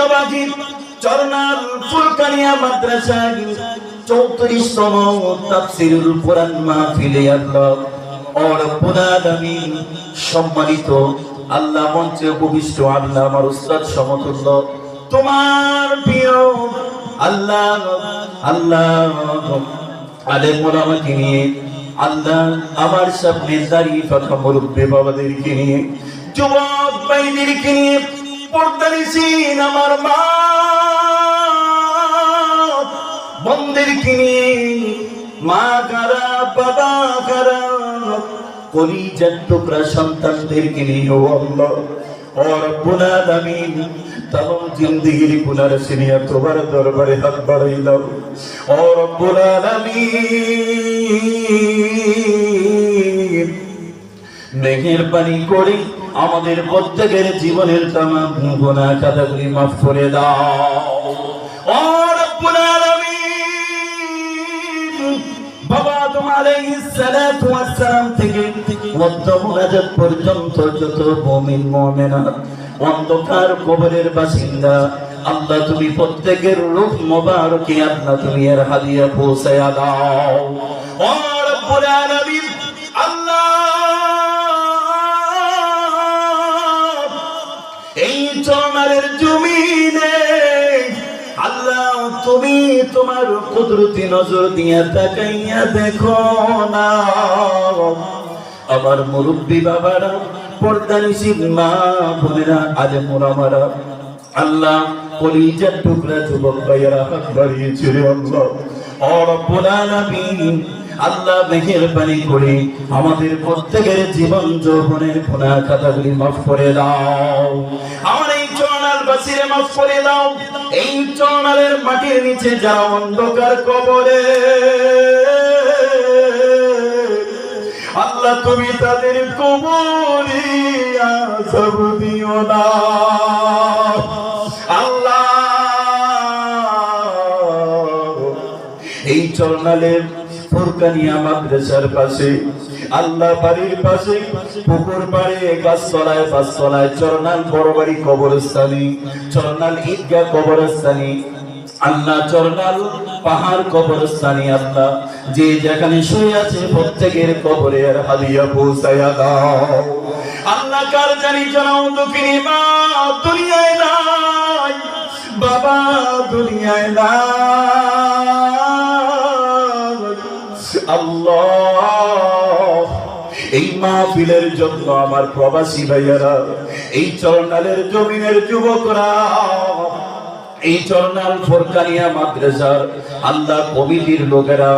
ঐতিহ্যবাহী চরনাল ফুরকানিয়া মাদ্রাসার 34তম তাফসীরুল কোরআন মাহফিলে আল্লাহ ও রব্বুল আলামিন সম্মানিত আল্লাহ মঞ্চে উপবিষ্ট আল্লাহ আমার উস্তাদ সমতুল্য তোমার প্রিয় আল্লাহ আলেম ওলামাকে নিয়ে আল্লাহ আমার সামনে দাঁড়িয়ে কথা মুরব্বি বাবাদেরকে নিয়ে যুবক ভাইদেরকে নিয়ে পর্দানিসীন আমার মা বোনদেরকে নিয়ে মা কারা বাবা কারা কলিজার টুকরা সন্তানদেরকে নিয়ে ও আল্লাহ ও রব্বুল আলামিন तमाम जिंदगी गुनाह सिनिया तुम्हारे दरबारे हाथ बढ़ाइलाम ओ रब्बुल आलामीन মেহেরবানি করে আমাদের প্রত্যেকের জীবনের तमाम গুনাহ খাতাগুলি maaf করে দাও ও রব্বুল আলামিন বাবা আদম আলাইহিস সালাতু ওয়াস সালাম থেকে মুনাজাত পর্যন্ত যত মুমিন মুমিনাত অন্ধকার কবরের বাসিন্দা আল্লাহ তুমি প্রত্যেকের রূহ মোবারকে আল্লাহ তুমি এর হাদিয়া পৌঁছায়া দাও ও রব্বুল আলামিন আল্লাহ এই চরণের জমিনে আল্লাহ তুমি তোমার কুদরতি নজর দিয়ে তাকাইয়া দেখো না আমার মুরব্বি বাবারা পর্দানিসীন মা বোনেরা আলেম ওলামারা আল্লাহ কলিজার টুকরা যুবক ভাইয়েরা হাত বাড়িয়েছে রে আল্লাহ ও রব্বুল আলামিন আল্লাহ মেহেরবানি করে আমাদের প্রত্যেকের জীবন যৌবনের গুনাহ খাতাগুলি maaf করে দাও আমার এই চরণাল বাসিরে maaf করে দাও এই চরণালের মাটির নিচে যারা অন্ধকার কবরে আল্লাহ তুমি তাদের কবরে আযাব দিও না আল্লাহ এই চরণালের ফুরকানিয়া মাদ্রাসার পাশে আল্লাহ বাড়ির পাশে পুকুর পাড়ে গাছতলায় পাঁচতলায় চরণাল বড়বাড়ি কবরস্থানে চরণাল ঈদগাহ কবরস্থানে আল্লাহ চরণাল পাহাড় কবরস্থানে আল্লাহ যে যেখানে শুয়ে আছে প্রত্যেকের কবরের হাদিয়া পৌঁছায়া দাও আল্লাহ কার জানি জানাও দুঃখিনী মা দুনিয়ায় নাই বাবা দুনিয়ায় নাই আল্লাহ এই মাহফিলের জন্য আমার প্রবাসী ভাইয়েরা এই চরণালের জমিনের যুবকরা এই চরণাল ফুরকানিয়া মাদ্রাসার আল্লাহ কমিটির লোকেরা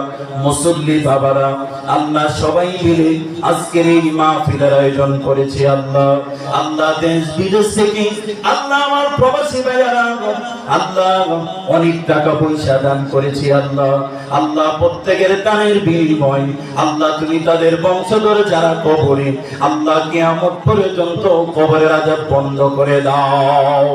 মুসল্লি বাবারা আল্লাহ সবাই মিলে আজকের এই মাহফিলের আয়োজন করেছে আল্লাহ দেশ বিদেশ থেকে আল্লাহ আমার প্রবাসী ভাইয়েরা আল্লাহ অনেক টাকা পয়সা দান করেছে আল্লাহ প্রত্যেকের দানের বিনিময় আল্লাহ তুমি তাদের বংশধর যারা কবরে আল্লাহ কিয়ামত পর্যন্ত কবরের আযাব বন্ধ করে দাও।